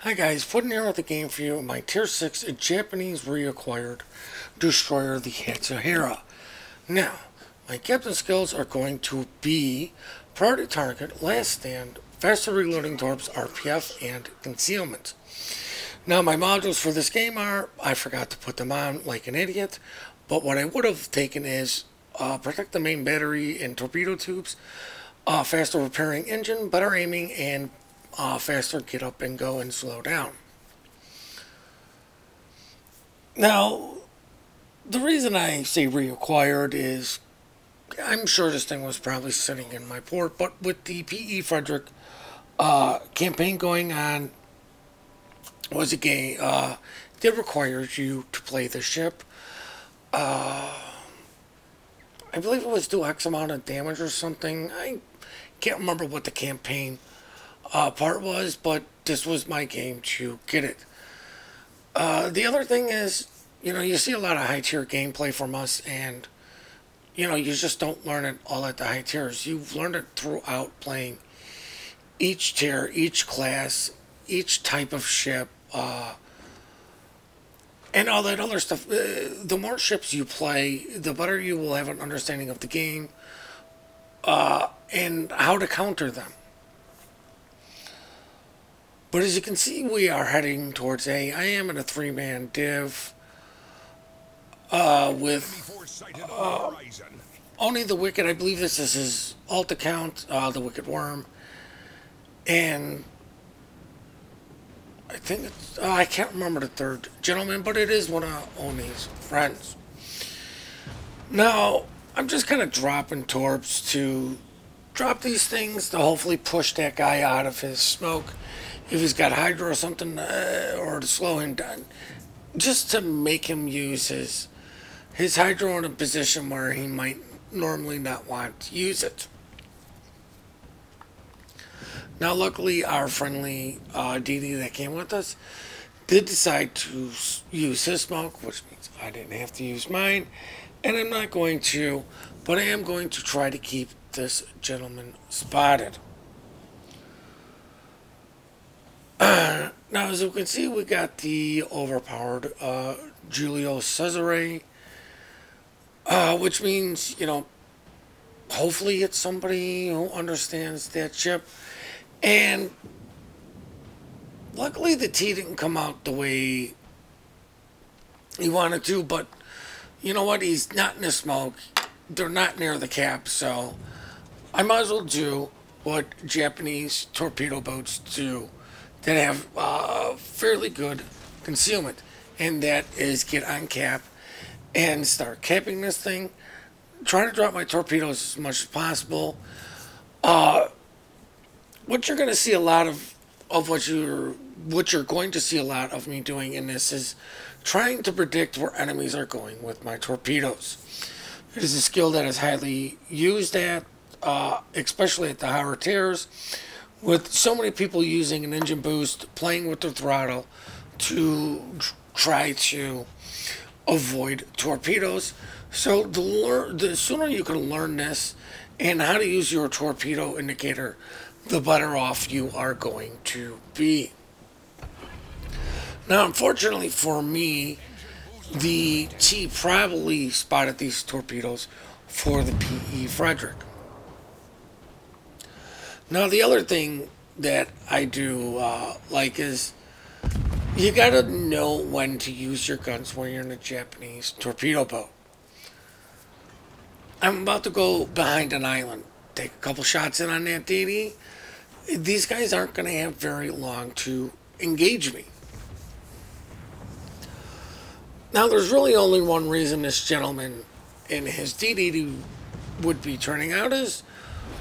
Hi guys, Puddin here with a game for you, my Tier 6 Japanese reacquired destroyer, the Hatsuharu. Now, my captain skills are going to be priority target, last stand, faster reloading torps, RPF, and concealment. Now, my modules for this game are, I forgot to put them on like an idiot, but what I would have taken is protect the main battery and torpedo tubes, faster repairing engine, better aiming, and faster get up and go and slow down. Now, the reason I say reacquired is I'm sure this thing was probably sitting in my port, but with the P.E. Frederick campaign going on, was a game that requires you to play the ship. I believe it was do X amount of damage or something. I can't remember what the campaign part was, but this was my game to get it. The other thing is, you see a lot of high tier gameplay from us, and you just don't learn it all at the high tiers. You've learned it throughout playing each tier, each class, each type of ship, and all that other stuff. The more ships you play, the better you will have an understanding of the game and how to counter them. But as you can see, we are heading towards I am in a 3-man div with only the Wicked. I believe this is his alt account, the Wicked Worm. And I think it's, I can't remember the third gentleman, but it is one of Oni's friends. Now, I'm just kind of dropping torps to drop these things to hopefully push that guy out of his smoke. If he's got Hydra or something, or to slow him down, just to make him use his Hydra in a position where he might normally not want to use it. Now, luckily, our friendly DD that came with us did decide to use his smoke, which means I didn't have to use mine, and I'm not going to, but I am going to try to keep this gentleman spotted. Now, as you can see, we got the overpowered Julio Cesare, which means, hopefully it's somebody who understands that ship. And luckily the T didn't come out the way he wanted to, but you know what? He's not in the smoke. They're not near the cap, so I might as well do what Japanese torpedo boats do that have fairly good concealment, and that is get on cap and start capping this thing. Try to drop my torpedoes as much as possible. What you're going to see a lot of what you're going to see a lot of me doing in this is trying to predict where enemies are going with my torpedoes. It is a skill that is highly used at, especially at the higher tiers, with so many people using an engine boost, playing with their throttle to try to avoid torpedoes. So the sooner you can learn this and how to use your torpedo indicator, the better off you are going to be. Now, unfortunately for me, the T probably spotted these torpedoes for the P.E. Frederick. Now, the other thing that I do like is you gotta know when to use your guns when you're in a Japanese torpedo boat. I'm about to go behind an island, take a couple shots in on that DD. These guys aren't going to have very long to engage me. Now, there's really only one reason this gentleman in his DD would be turning out is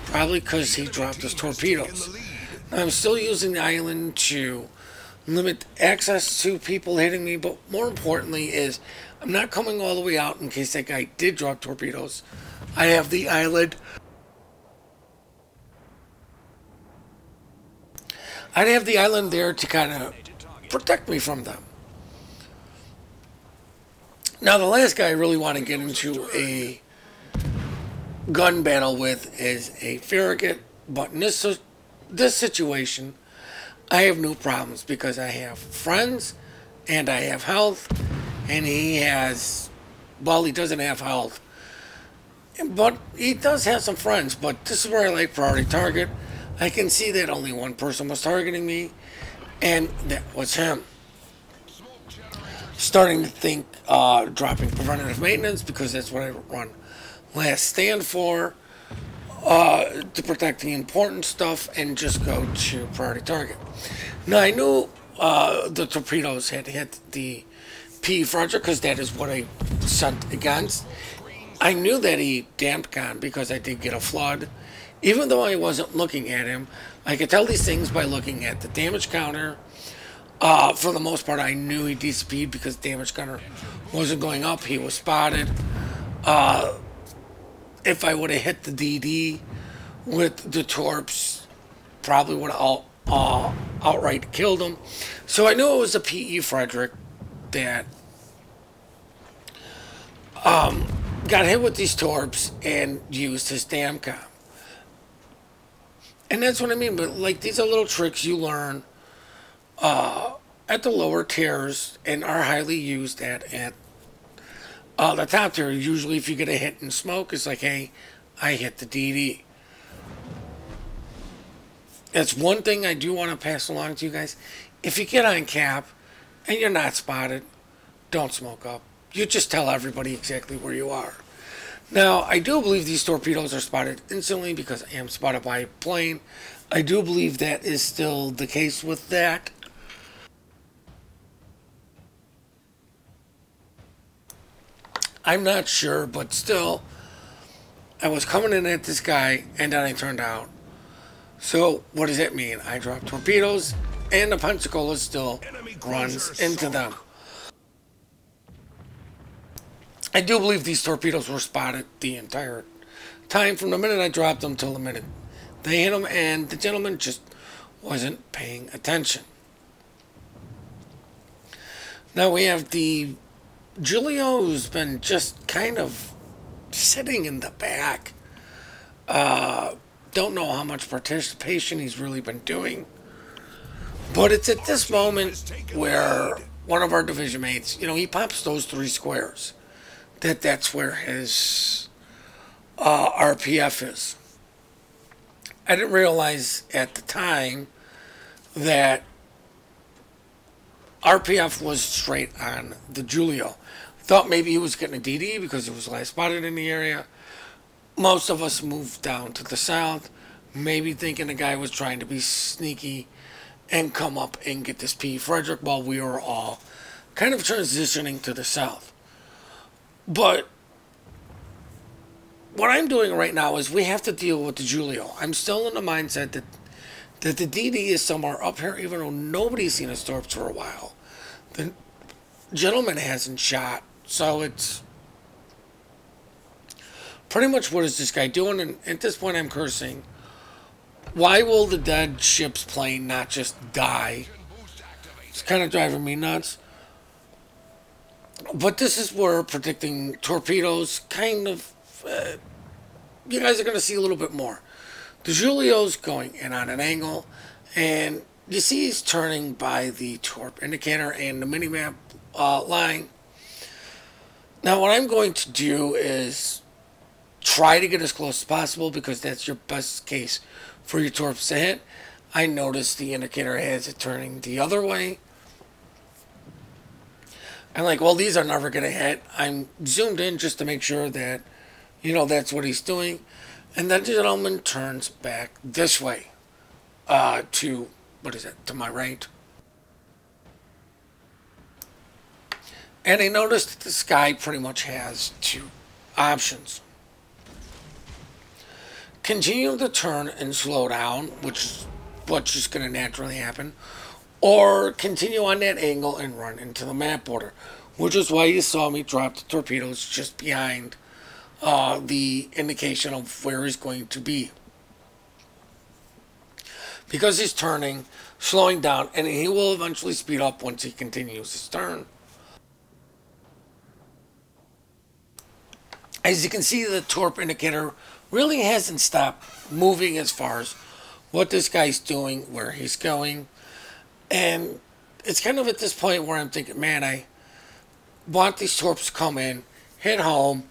probably because he dropped his torpedoes. Now, I'm still using the island to limit access to people hitting me, but more importantly is I'm not coming all the way out in case that guy did drop torpedoes. I have the island. I'd have the island there to kind of protect me from them. Now, the last guy I really want to get into a gun battle with is a Farragut, but in this situation, I have no problems because I have friends and I have health, and he has, well, he doesn't have health, but he does have some friends. But this is where I like priority target. I can see that only one person was targeting me, and that was him. Starting to think dropping preventative maintenance because that's what I run last stand for, to protect the important stuff and just go to priority target. Now I knew the torpedoes had hit the P Frederick because that is what I sent against. I knew that he damped gone because I did get a flood. Even though I wasn't looking at him, I could tell these things by looking at the damage counter. For the most part, I knew he DCP'd because damage counter wasn't going up. He was spotted. If I would have hit the DD with the torps, probably would have outright killed him. So I knew it was a PE Frederick that got hit with these torps and used his dam com. And that's what I mean. But like, these are little tricks you learn at the lower tiers and are highly used at the top tier. Usually if you get a hit in smoke, it's like, hey, I hit the DD. That's one thing I do want to pass along to you guys. If you get on cap and you're not spotted, don't smoke up. You just tell everybody exactly where you are. Now, I do believe these torpedoes are spotted instantly because I am spotted by a plane. I do believe that is still the case with that. I'm not sure, but still, I was coming in at this guy, and then I turned out. So, what does that mean? I dropped torpedoes, and the Pensacola still runs into them. I do believe these torpedoes were spotted the entire time, from the minute I dropped them till the minute they hit them, and the gentleman just wasn't paying attention. Now we have the Julio, who's been just kind of sitting in the back. Don't know how much participation he's really been doing. But it's at this moment where one of our division mates, you know, he pops those 3 squares. That's where his RPF is. I didn't realize at the time that RPF was straight on the Julio. Thought maybe he was getting a DD because it was last spotted in the area. Most of us moved down to the south, maybe thinking the guy was trying to be sneaky and come up and get this P. Frederick while we were all kind of transitioning to the south. But what I'm doing right now is we have to deal with the Julio. I'm still in the mindset that the DD is somewhere up here, even though nobody's seen his torps for a while. The gentleman hasn't shot, so it's pretty much what is this guy doing? And at this point, I'm cursing. Why will the dead ship's plane not just die? It's kind of driving me nuts. But this is where predicting torpedoes kind of, you guys are going to see a little bit more. The Julio's going in on an angle, and you see he's turning by the torp indicator and the minimap line. Now what I'm going to do is try to get as close as possible because that's your best case for your torps to hit. I noticed the indicator has it turning the other way. I'm like, well, these are never going to hit. I'm zoomed in just to make sure that, you know, that's what he's doing. And then the gentleman turns back this way to, what is it, to my right. And I noticed that the sky pretty much has 2 options. Continue to turn and slow down, which is what's just going to naturally happen. Or continue on that angle and run into the map border, which is why you saw me drop the torpedoes just behind the indication of where he's going to be. Because he's turning, slowing down, and he will eventually speed up once he continues his turn. As you can see, the torp indicator really hasn't stopped moving as far as what this guy's doing, where he's going. And it's kind of at this point where I'm thinking, man, I want these torps to come in, hit home,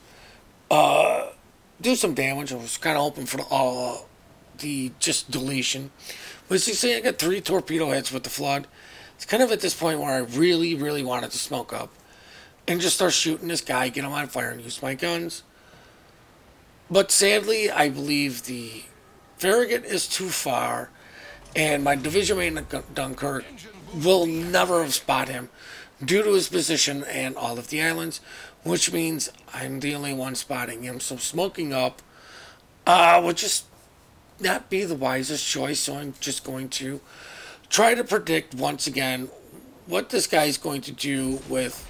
do some damage. I was kind of hoping for the just deletion. But as you see, I got 3 torpedo hits with the flood. It's kind of at this point where I really, really wanted to smoke up and just start shooting this guy, get him on fire, and use my guns. But sadly, I believe the Farragut is too far, and my division mate at Dunkirk will never have spotted him due to his position and all of the islands, which means I'm the only one spotting him. So smoking up would just not be the wisest choice. So I'm just going to try to predict once again what this guy's going to do with,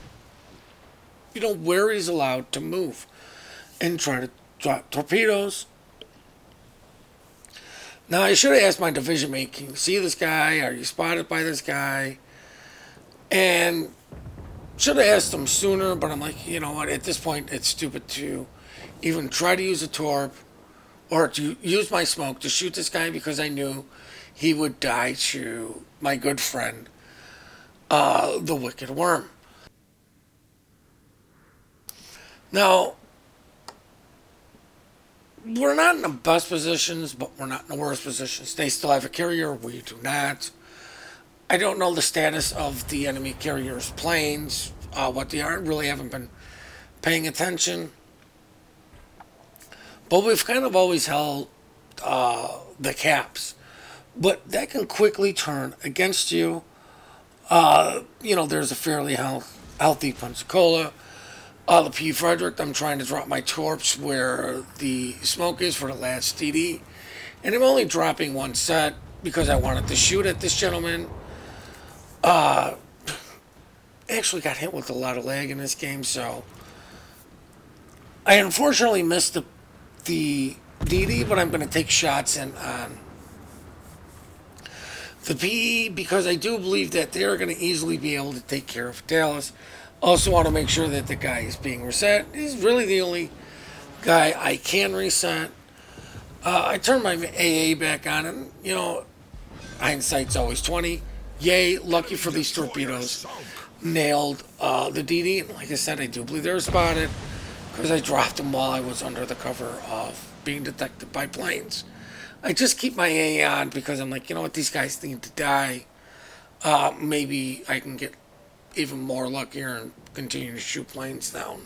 where he's allowed to move, and try to drop torpedoes. Now, I should have asked my division mate, can you see this guy? Are you spotted by this guy? And should have asked him sooner, but I'm like, you know what? At this point, it's stupid to even try to use a torp or to use my smoke to shoot this guy, because I knew he would die to my good friend, the Wicked Worm. Now, we're not in the best positions, but we're not in the worst positions. They still have a carrier. We do not. I don't know the status of the enemy carrier's planes, what they are. Really haven't been paying attention. But we've kind of always held the caps. But that can quickly turn against you. There's a fairly healthy Pensacola. The P. Frederick, I'm trying to drop my torps where the smoke is for the last DD. And I'm only dropping one set because I wanted to shoot at this gentleman. Actually got hit with a lot of lag in this game, so I unfortunately missed the DD, but I'm going to take shots on the PE because I do believe that they're going to easily be able to take care of Dallas. Also want to make sure that the guy is being reset. He's really the only guy I can reset. I turned my AA back on, and, hindsight's always 20. Yay, lucky for these torpedoes. Nailed the DD. And like I said, I do believe they were spotted because I dropped them while I was under the cover of being detected by planes. I just keep my AA on because I'm like, you know what, these guys need to die. Maybe I can get even more luckier and continue to shoot planes down.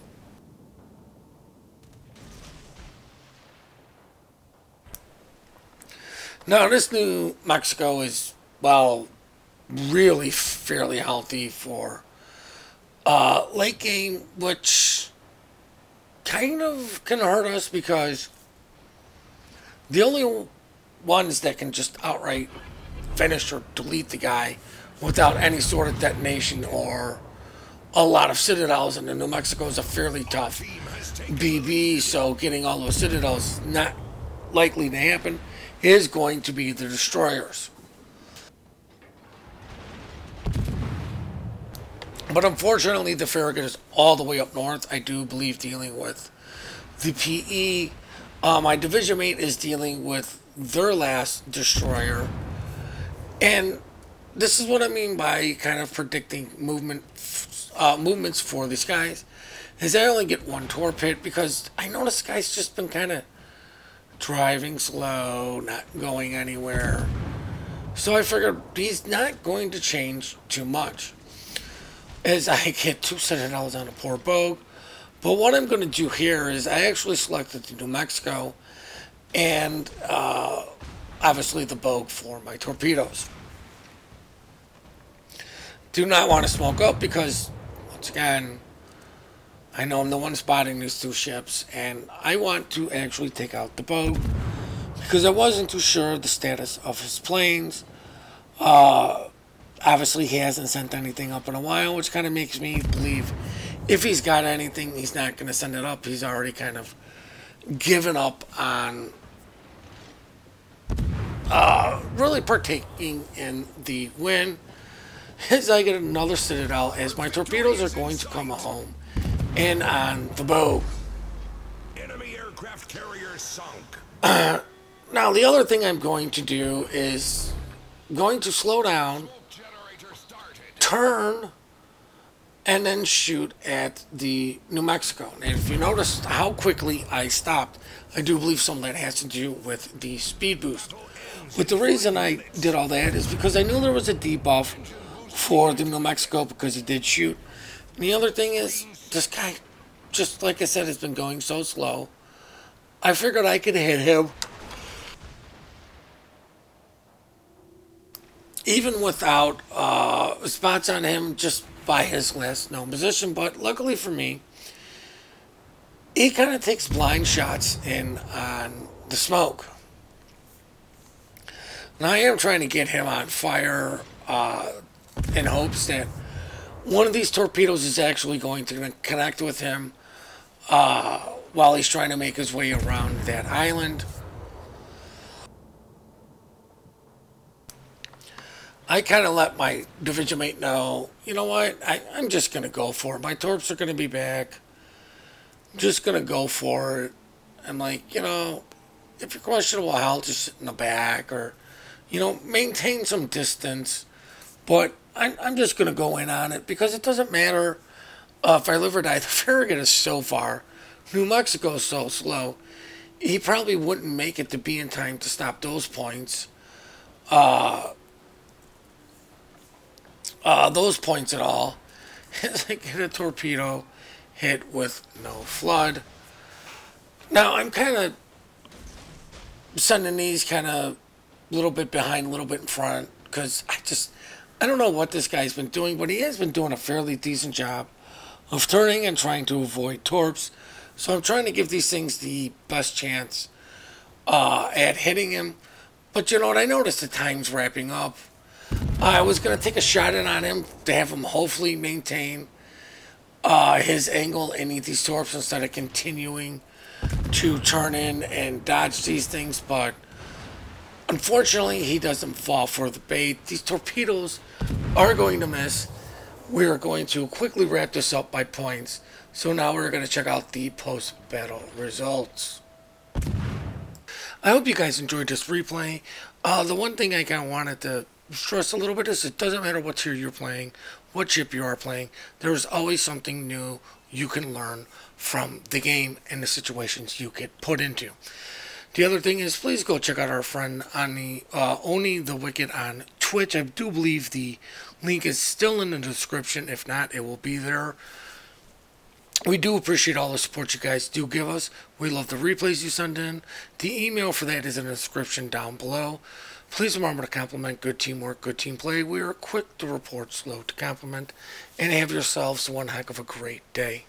Now, this New Mexico is, well, really fairly healthy for late game, which kind of can hurt us because the only ones that can just outright finish or delete the guy without any sort of detonation or a lot of citadels, and New Mexico is a fairly tough BB, so getting all those citadels not likely to happen, is going to be the destroyers. But unfortunately, the Farragut is all the way up north. I do believe dealing with the PE. My division mate is dealing with their last destroyer. And this is what I mean by kind of predicting movements for these guys. Is I only get one torp hit because I know this guy's just been kind of driving slow, not going anywhere. So I figured he's not going to change too much. As I get 2 citadels on a poor bogue. But what I'm going to do here is I actually selected the New Mexico and obviously the bogue for my torpedoes. Do not want to smoke up because, once again, I know I'm the one spotting these 2 ships, and I want to actually take out the bogue because I wasn't too sure of the status of his planes. Obviously, he hasn't sent anything up in a while, which kind of makes me believe if he's got anything, he's not going to send it up. He's already kind of given up on really partaking in the win. As I get another citadel, as my torpedoes are going to come home and on the bogue. Enemy aircraft carrier sunk. Now, the other thing I'm going to do is going to slow down turn and then shoot at the New Mexico. And if you notice how quickly I stopped, I do believe some of that has to do with the speed boost. But the reason I did all that is because I knew there was a debuff for the New Mexico because he did shoot. And the other thing is, this guy, just like I said, has been going so slow. I figured I could hit him even without spots on him just by his last known position. But luckily for me, he kind of takes blind shots in on the smoke. Now I am trying to get him on fire in hopes that one of these torpedoes is actually going to connect with him while he's trying to make his way around that island. I kind of let my division mate know, you know what, I'm just going to go for it. My torps are going to be back. I'm just going to go for it. I'm like, you know, if you're questionable health, just sit in the back or, you know, maintain some distance. But I'm just going to go in on it because it doesn't matter if I live or die. The Farragut is so far. New Mexico is so slow. He probably wouldn't make it to be in time to stop those points. Those points at all. It's like hit a torpedo, hit with no flood. Now I'm kind of sending these kind of a little bit behind, a little bit in front because I don't know what this guy's been doing, but he has been doing a fairly decent job of turning and trying to avoid torps. So I'm trying to give these things the best chance at hitting him. But you know what? I noticed the time's wrapping up. I was going to take a shot in on him to have him hopefully maintain his angle and eat these torps instead of continuing to turn in and dodge these things. But unfortunately, he doesn't fall for the bait. These torpedoes are going to miss. We're going to quickly wrap this up by points. So now we're going to check out the post-battle results. I hope you guys enjoyed this replay. The one thing I kind of wanted to stress a little bit is it doesn't matter what tier you're playing, what ship you are playing, there's always something new you can learn from the game and the situations you get put into. The other thing is, please go check out our friend on the Oni the Wicked on Twitch. I do believe the link is still in the description. If not, it will be there. We do appreciate all the support you guys do give us. We love the replays you send in. The email for that is in the description down below. Please remember to compliment good teamwork, good team play. We are quick to report, slow to compliment. And have yourselves one heck of a great day.